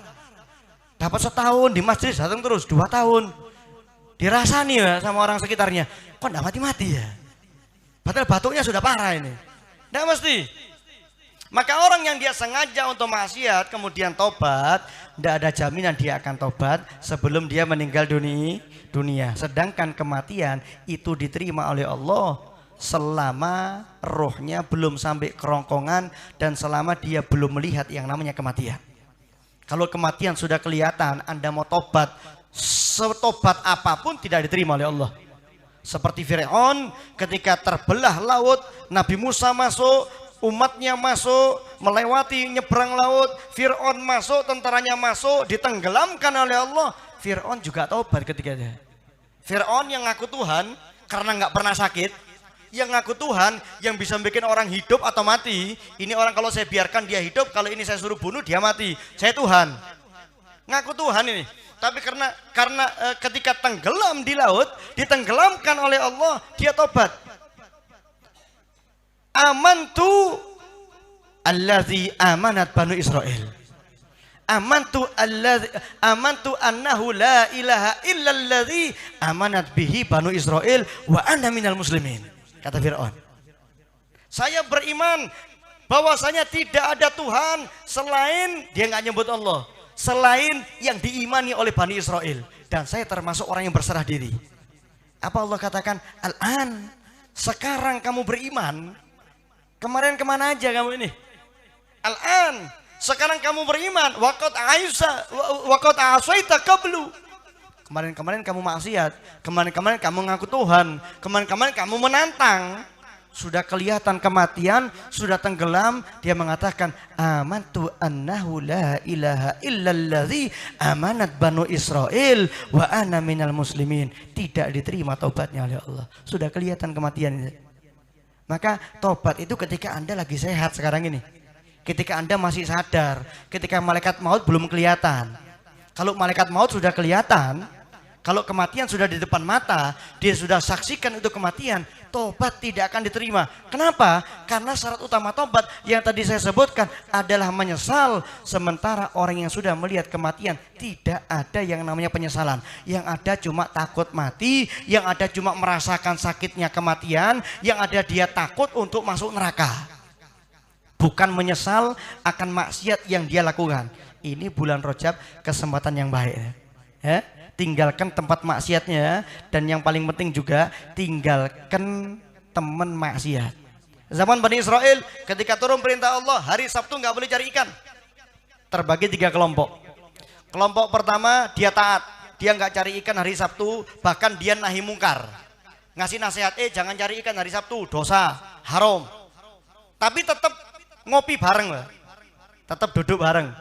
Dapat setahun di masjid datang terus 2 tahun. Dirasani ya sama orang sekitarnya. Kok nggak mati-mati ya? Padahal batuknya sudah parah ini. Nggak mesti. Maka orang yang dia sengaja untuk maksiat kemudian tobat, tidak ada jaminan dia akan tobat sebelum dia meninggal dunia. Sedangkan kematian itu diterima oleh Allah selama rohnya belum sampai kerongkongan dan selama dia belum melihat yang namanya kematian. Kalau kematian sudah kelihatan, Anda mau tobat, setobat apapun tidak diterima oleh Allah. Seperti Fir'aun ketika terbelah laut, Nabi Musa masuk, umatnya masuk, melewati nyebrang laut, Fir'aun masuk, tentaranya masuk, ditenggelamkan oleh Allah. Fir'aun juga taubat ketika itu. Fir'aun yang ngaku Tuhan karena nggak pernah sakit, yang ngaku Tuhan yang bisa bikin orang hidup atau mati. Ini orang kalau saya biarkan dia hidup, kalau ini saya suruh bunuh dia mati. Saya Tuhan, ngaku Tuhan ini. Tapi karena ketika tenggelam di laut, ditenggelamkan oleh Allah, dia tobat. Amantu allazi amanat banu Israel. Amantu annahu la ilaha illallazi amanat bihi banu Israel wa ana minal muslimin. Kata Fir'aun. Saya beriman bahwasanya tidak ada Tuhan selain, dia nggak nyebut Allah, selain yang diimani oleh Bani Israel, dan saya termasuk orang yang berserah diri. Apa Allah katakan? Al-an, sekarang kamu beriman. Kemarin kemana aja kamu ini? Al-an, sekarang kamu beriman. Waqad asaita qablu. Kemarin-kemarin kamu maksiat, kemarin-kemarin kamu ngaku Tuhan, kemarin-kemarin kamu menantang. Sudah kelihatan kematian, sudah tenggelam, dia mengatakan amantu annahu la ilaha illallazi amanat banu Israel wa ana minal muslimin. Tidak diterima taubatnya oleh Allah. Sudah kelihatan kematian. Maka taubat itu ketika Anda lagi sehat sekarang ini. Ketika Anda masih sadar, ketika malaikat maut belum kelihatan. Kalau malaikat maut sudah kelihatan, kalau kematian sudah di depan mata, dia sudah saksikan itu kematian, tobat tidak akan diterima. Kenapa? Karena syarat utama tobat yang tadi saya sebutkan adalah menyesal. Sementara orang yang sudah melihat kematian, tidak ada yang namanya penyesalan. Yang ada cuma takut mati, yang ada cuma merasakan sakitnya kematian, yang ada dia takut untuk masuk neraka. Bukan menyesal akan maksiat yang dia lakukan. Ini bulan Rajab kesempatan yang baik. Ya? Tinggalkan tempat maksiatnya, dan yang paling penting juga tinggalkan teman maksiat. Zaman Bani Israel ketika turun perintah Allah, hari Sabtu nggak boleh cari ikan. Terbagi 3 kelompok. Kelompok pertama dia taat, dia nggak cari ikan hari Sabtu, bahkan dia nahi mungkar, ngasih nasihat, jangan cari ikan hari Sabtu, dosa, haram. Tapi tetap ngopi bareng, tetap duduk bareng.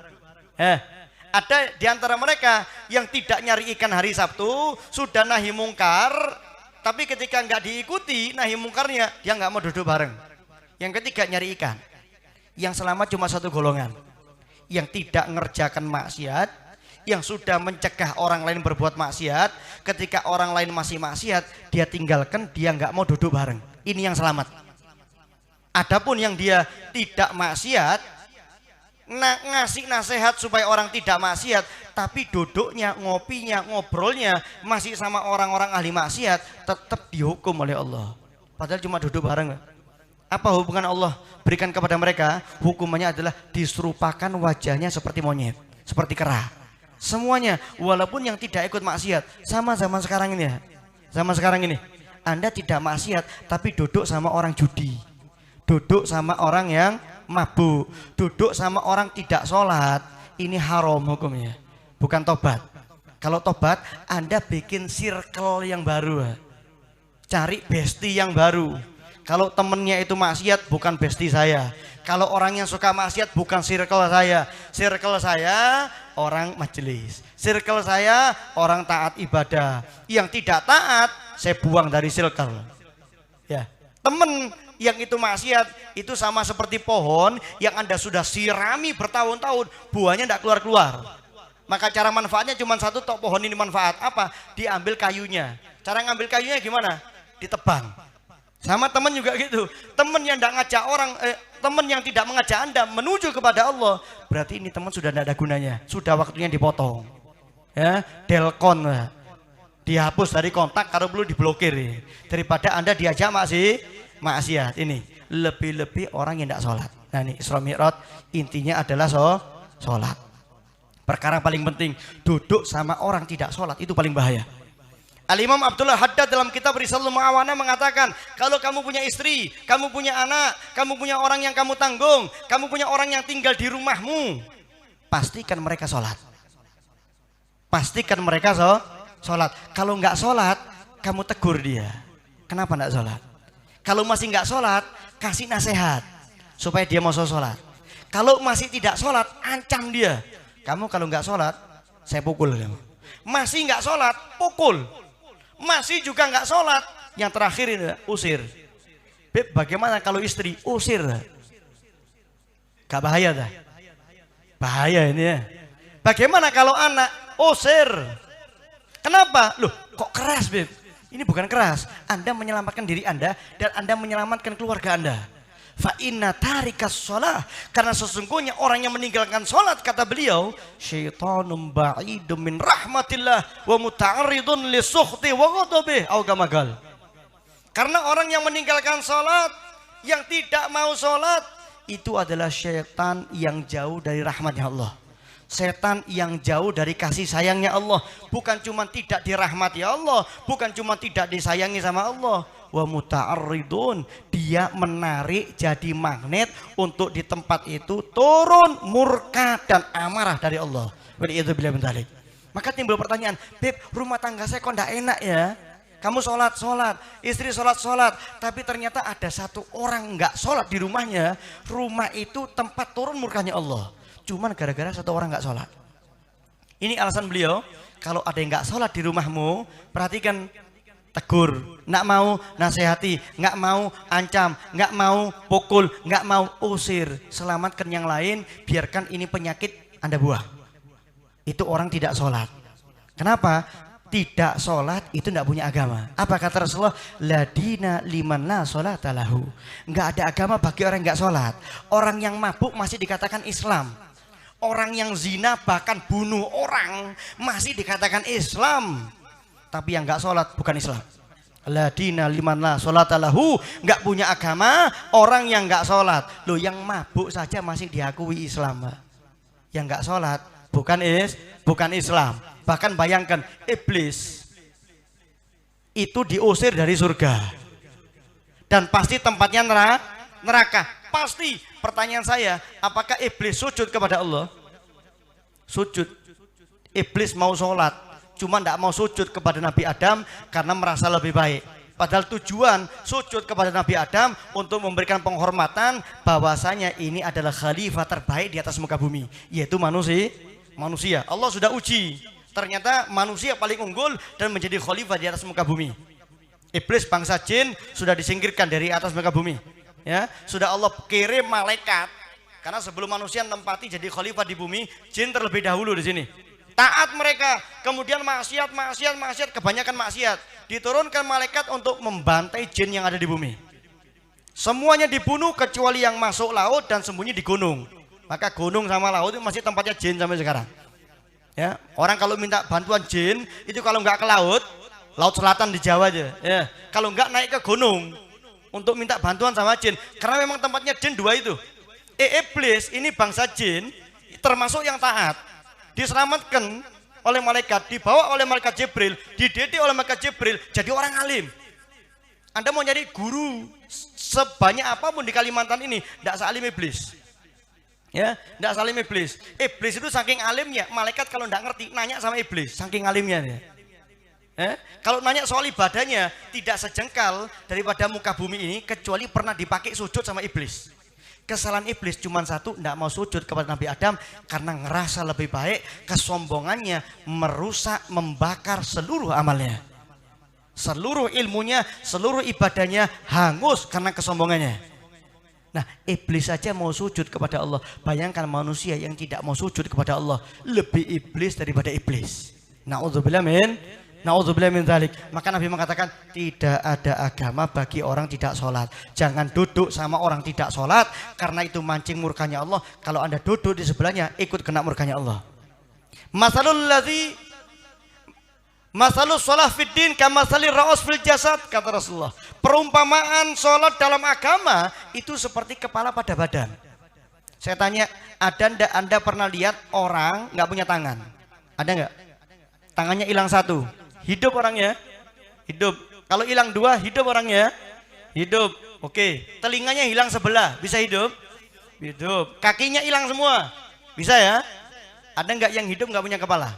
Ada di antara mereka yang tidak nyari ikan hari Sabtu, sudah nahi mungkar, tapi ketika nggak diikuti nahi mungkarnya, dia nggak mau duduk bareng. Yang ketiga nyari ikan. Yang selamat cuma 1 golongan, yang tidak ngerjakan maksiat, yang sudah mencegah orang lain berbuat maksiat. Ketika orang lain masih maksiat, dia tinggalkan, dia nggak mau duduk bareng. Ini yang selamat. Adapun yang dia tidak maksiat, ngasih nasihat supaya orang tidak maksiat, tapi duduknya, ngopinya, ngobrolnya masih sama orang-orang ahli maksiat, tetap dihukum oleh Allah. Padahal cuma duduk bareng. Apa hubungan Allah berikan kepada mereka? Hukumannya adalah diserupakan wajahnya seperti monyet, seperti kera. Semuanya, walaupun yang tidak ikut maksiat, sama zaman sekarang ini ya. Zaman sekarang ini, Anda tidak maksiat tapi duduk sama orang judi, duduk sama orang yang mabuk, duduk sama orang tidak sholat, ini haram hukumnya, bukan tobat. Kalau tobat, Anda bikin circle yang baru, cari bestie yang baru. Kalau temennya itu maksiat, bukan bestie saya. Kalau orang yang suka maksiat, bukan circle saya. Circle saya orang majelis, circle saya orang taat ibadah. Yang tidak taat, saya buang dari circle. Ya, temen yang itu maksiat itu sama seperti pohon yang Anda sudah sirami bertahun-tahun, buahnya tidak keluar-keluar. Maka cara manfaatnya cuma satu, tok pohon ini manfaat apa? Diambil kayunya. Cara ngambil kayunya gimana? Ditebang. Sama teman juga gitu. Teman yang tidak ngajak orang, teman yang tidak mengajak Anda menuju kepada Allah, berarti ini teman sudah tidak ada gunanya. Sudah waktunya dipotong. Ya, delkon, dihapus dari kontak, kalau perlu diblokir. Daripada Anda diajak maksiat. Ini lebih-lebih orang yang tidak sholat. Nah ini Isra Mi'raj intinya adalah sholat. Perkara paling penting, duduk sama orang tidak sholat itu paling bahaya. Al-Imam Abdullah Haddad dalam kitab Risalul Mu'awana mengatakan, kalau kamu punya istri, kamu punya anak, kamu punya orang yang kamu tanggung, kamu punya orang yang tinggal di rumahmu, pastikan mereka sholat. Pastikan mereka sholat. Kalau nggak sholat, kamu tegur dia. Kenapa nggak sholat? Kalau masih nggak sholat, kasih nasihat supaya dia mau sholat. Kalau masih tidak sholat, ancam dia. Kamu kalau nggak sholat, saya pukul kamu. Masih nggak sholat, pukul. Masih juga nggak sholat, yang terakhir ini usir. Beb, bagaimana kalau istri usir? Gak bahaya dah? Bahaya ini ya. Bagaimana kalau anak usir? Kenapa? Loh, kok keras, Beb? Ini bukan keras. Anda menyelamatkan diri Anda dan Anda menyelamatkan keluarga Anda. Fa inna tarikas sholah, karena sesungguhnya orang yang meninggalkan sholat, kata beliau, syaitanum ba'idum min rahmatillah wa muta'aridun li sukhti wa ghadabi au kamagal. Karena orang yang meninggalkan sholat, yang tidak mau sholat, itu adalah syaitan yang jauh dari rahmatnya Allah. Setan yang jauh dari kasih sayangnya Allah. Bukan cuma tidak dirahmati Allah, bukan cuma tidak disayangi sama Allah, wa muta'arridun, dia menarik jadi magnet untuk di tempat itu turun murka dan amarah dari Allah. Maka timbul pertanyaan, Beb, rumah tangga saya kok enggak enak ya? Kamu sholat, istri sholat, tapi ternyata ada satu orang enggak sholat di rumahnya. Rumah itu tempat turun murkanya Allah, cuman gara-gara satu orang enggak sholat. Ini alasan beliau, kalau ada yang enggak sholat di rumahmu, perhatikan, tegur, nggak mau nasihati, nggak mau ancam, nggak mau pukul, nggak mau usir, selamatkan yang lain, biarkan ini penyakit Anda buang. Itu orang tidak sholat. Kenapa? Tidak sholat itu nggak punya agama. Apa kata Rasulullah? Ladina liman la sholata lahu. Nggak ada agama bagi orang yang nggak sholat. Orang yang mabuk masih dikatakan Islam. Orang yang zina bahkan bunuh orang masih dikatakan Islam. Tapi yang nggak sholat bukan Islam. Ladina liman la sholata lahu, nggak punya agama orang yang nggak sholat. Loh, yang mabuk saja masih diakui Islam. Yang nggak sholat bukan Islam. Bahkan bayangkan, iblis itu diusir dari surga dan pasti tempatnya neraka. Pasti. Pertanyaan saya, apakah iblis sujud kepada Allah? Sujud. Iblis mau sholat, cuma tidak mau sujud kepada Nabi Adam karena merasa lebih baik. Padahal tujuan sujud kepada Nabi Adam untuk memberikan penghormatan bahwasanya ini adalah khalifah terbaik di atas muka bumi, yaitu manusia. Allah sudah uji, ternyata manusia paling unggul dan menjadi khalifah di atas muka bumi. Iblis bangsa jin sudah disingkirkan dari atas muka bumi. Ya, sudah Allah kirim malaikat, karena sebelum manusia menempati jadi khalifah di bumi, jin terlebih dahulu di sini. taat mereka, kemudian maksiat, kebanyakan maksiat. Diturunkan malaikat untuk membantai jin yang ada di bumi. Semuanya dibunuh kecuali yang masuk laut dan sembunyi di gunung. Maka gunung sama laut itu masih tempatnya jin sampai sekarang. Ya, orang kalau minta bantuan jin itu kalau nggak ke laut selatan di Jawa aja. Ya, kalau nggak naik ke gunung untuk minta bantuan sama jin, karena memang tempatnya jin dua itu. Iblis ini bangsa jin termasuk yang taat, diselamatkan oleh malaikat, dibawa oleh malaikat Jibril, dididik oleh malaikat Jibril jadi orang alim. Anda mau nyari guru sebanyak apapun di Kalimantan ini, tidak sealim iblis. Ya, tidak salim iblis. Iblis itu saking alimnya, malaikat kalau tidak ngerti nanya sama iblis, saking alimnya dia. Kalau nanya soal ibadahnya tidak sejengkal daripada muka bumi ini kecuali pernah dipakai sujud sama iblis. Kesalahan iblis cuma satu, tidak mau sujud kepada Nabi Adam karena ngerasa lebih baik. Kesombongannya merusak, membakar seluruh amalnya, seluruh ilmunya, seluruh ibadahnya hangus karena kesombongannya. Nah, iblis saja mau sujud kepada Allah. Bayangkan manusia yang tidak mau sujud kepada Allah, lebih iblis daripada iblis. Na'udzubillah min dzalik. Maka Nabi mengatakan tidak ada agama bagi orang tidak sholat. Jangan duduk sama orang tidak sholat, karena itu mancing murkanya Allah. Kalau Anda duduk di sebelahnya, ikut kena murkanya Allah. Masalus sholat fid din kamasalir ra'us fil jasad, kata Rasulullah. Perumpamaan sholat dalam agama itu seperti kepala pada badan. Saya tanya, ada ndak Anda pernah lihat orang nggak punya tangan? Ada nggak? Tangannya hilang satu, hidup orangnya? Hidup. Kalau hilang dua, hidup orangnya? Hidup. Oke. Telinganya hilang sebelah, bisa hidup? Hidup. Kakinya hilang semua, bisa ya? Ada nggak yang hidup nggak punya kepala?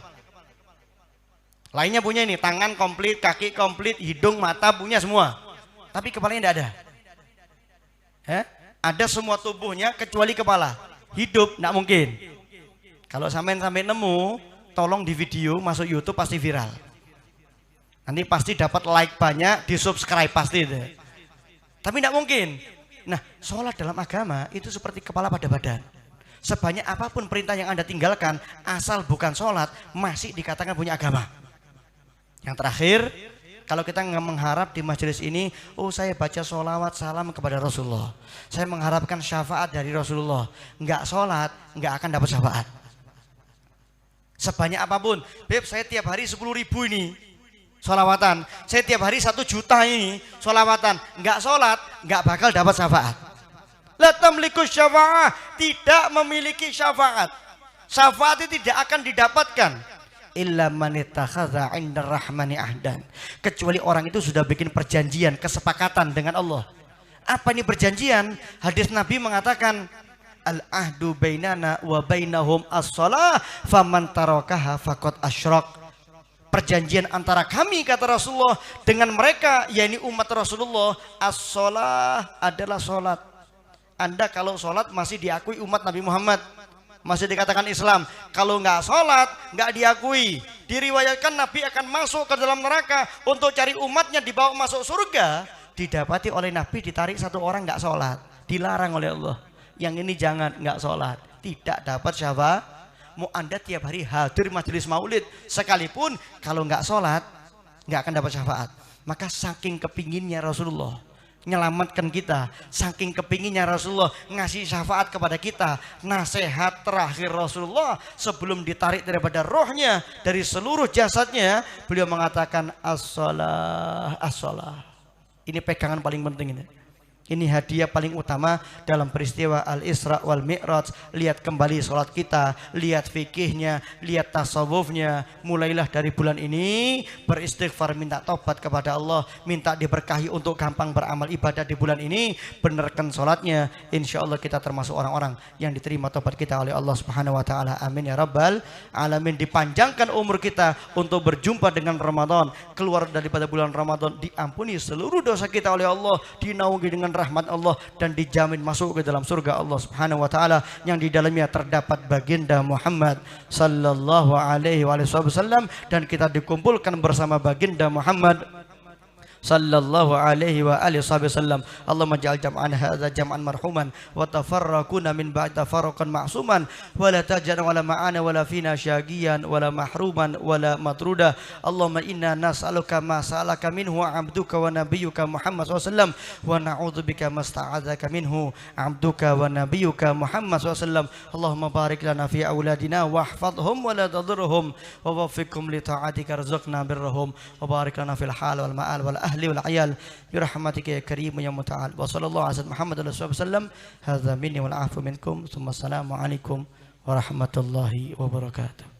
Lainnya punya ini, tangan komplit, kaki komplit, hidung, mata punya semua. Tapi kepalanya tidak ada. Ada semua tubuhnya kecuali kepala. Hidup tidak mungkin. Kalau sampai nemu, tolong di video masuk YouTube pasti viral. Nanti pasti dapat like banyak, di subscribe pasti itu. Tapi tidak mungkin. Nah, sholat dalam agama itu seperti kepala pada badan. Sebanyak apapun perintah yang Anda tinggalkan, asal bukan sholat, masih dikatakan punya agama. Yang terakhir, kalau kita mengharap di majelis ini, oh saya baca sholawat salam kepada Rasulullah, saya mengharapkan syafaat dari Rasulullah, nggak sholat, nggak akan dapat syafaat. Sebanyak apapun, Beb saya tiap hari 10.000 ini sholawatan, saya tiap hari 1 juta ini sholawatan, nggak sholat, nggak bakal dapat syafaat. La tamliku syafa'ah, tidak memiliki syafaat. Syafaat itu tidak akan didapatkan illa man ittakhadha 'inda rahmani ahdan, kecuali orang itu sudah bikin perjanjian, kesepakatan dengan Allah. Apa ini perjanjian? Hadis Nabi mengatakan al ahdu bainana wa bainahum as-shalah faman tarakaha faqad asyrak. Perjanjian antara kami, kata Rasulullah, dengan mereka, yakni umat Rasulullah, as-shalah adalah sholat. Anda kalau sholat masih diakui umat Nabi Muhammad, masih dikatakan Islam. Kalau nggak sholat, nggak diakui. Diriwayatkan Nabi akan masuk ke dalam neraka untuk cari umatnya dibawa masuk surga. Didapati oleh Nabi ditarik satu orang nggak sholat, dilarang oleh Allah. Yang ini jangan, nggak sholat, tidak dapat syafaat. Mau Anda tiap hari hadir majelis maulid sekalipun, kalau nggak sholat, nggak akan dapat syafaat. Maka saking kepinginnya Rasulullah menyelamatkan kita, saking kepinginnya Rasulullah ngasih syafaat kepada kita, nasihat terakhir Rasulullah sebelum ditarik daripada rohnya, dari seluruh jasadnya, beliau mengatakan as-shalah, as-shalah. Ini pegangan paling penting ini. Ini hadiah paling utama dalam peristiwa Al-Isra wal Mi'raj. Lihat kembali sholat kita, lihat fikihnya, lihat tasawufnya. Mulailah dari bulan ini beristighfar, minta taubat kepada Allah, minta diberkahi untuk gampang beramal ibadah di bulan ini. Benarkan sholatnya, insya Allah kita termasuk orang-orang yang diterima taubat kita oleh Allah Subhanahu Wa Taala. Amin ya Rabbal Alamin. Dipanjangkan umur kita untuk berjumpa dengan Ramadan, keluar daripada bulan Ramadan, diampuni seluruh dosa kita oleh Allah, dinaungi dengan rahmat Allah, dan dijamin masuk ke dalam surga Allah Subhanahu Wa Taala yang di dalamnya terdapat baginda Muhammad sallallahu alaihi wasallam, dan kita dikumpulkan bersama baginda Muhammad sallallahu alaihi wa alihi wasallam. Allahumma ja'al jam'an hadza jam'an marhuman wa tafarraquna min ba'd tafarruqan ma'suman wa la taj'al wala ma'ana wala fina syaqiyan wala mahruman wala matruda. Allahumma inna nas'aluka ma sa'alaka minhu 'abduka wa nabiyyuka Muhammad SAW wa na'udzubika masta'adzaka minhu 'abduka wa nabiyyuka Muhammad SAW. Allahumma barik lana fi auladina wahfadhhum wa la tadurhum wa waffiqhum li ta'atika warzuqna birrahum wa barik lana fil hal wal ma'al wal ahli wal ayal bi rahmatika ya karim ya muta'al. Wa sallallahu alaihi Muhammad wasallam. Hadza minni wal afu minkum. Assalamu alaikum warahmatullahi wabarakatuh.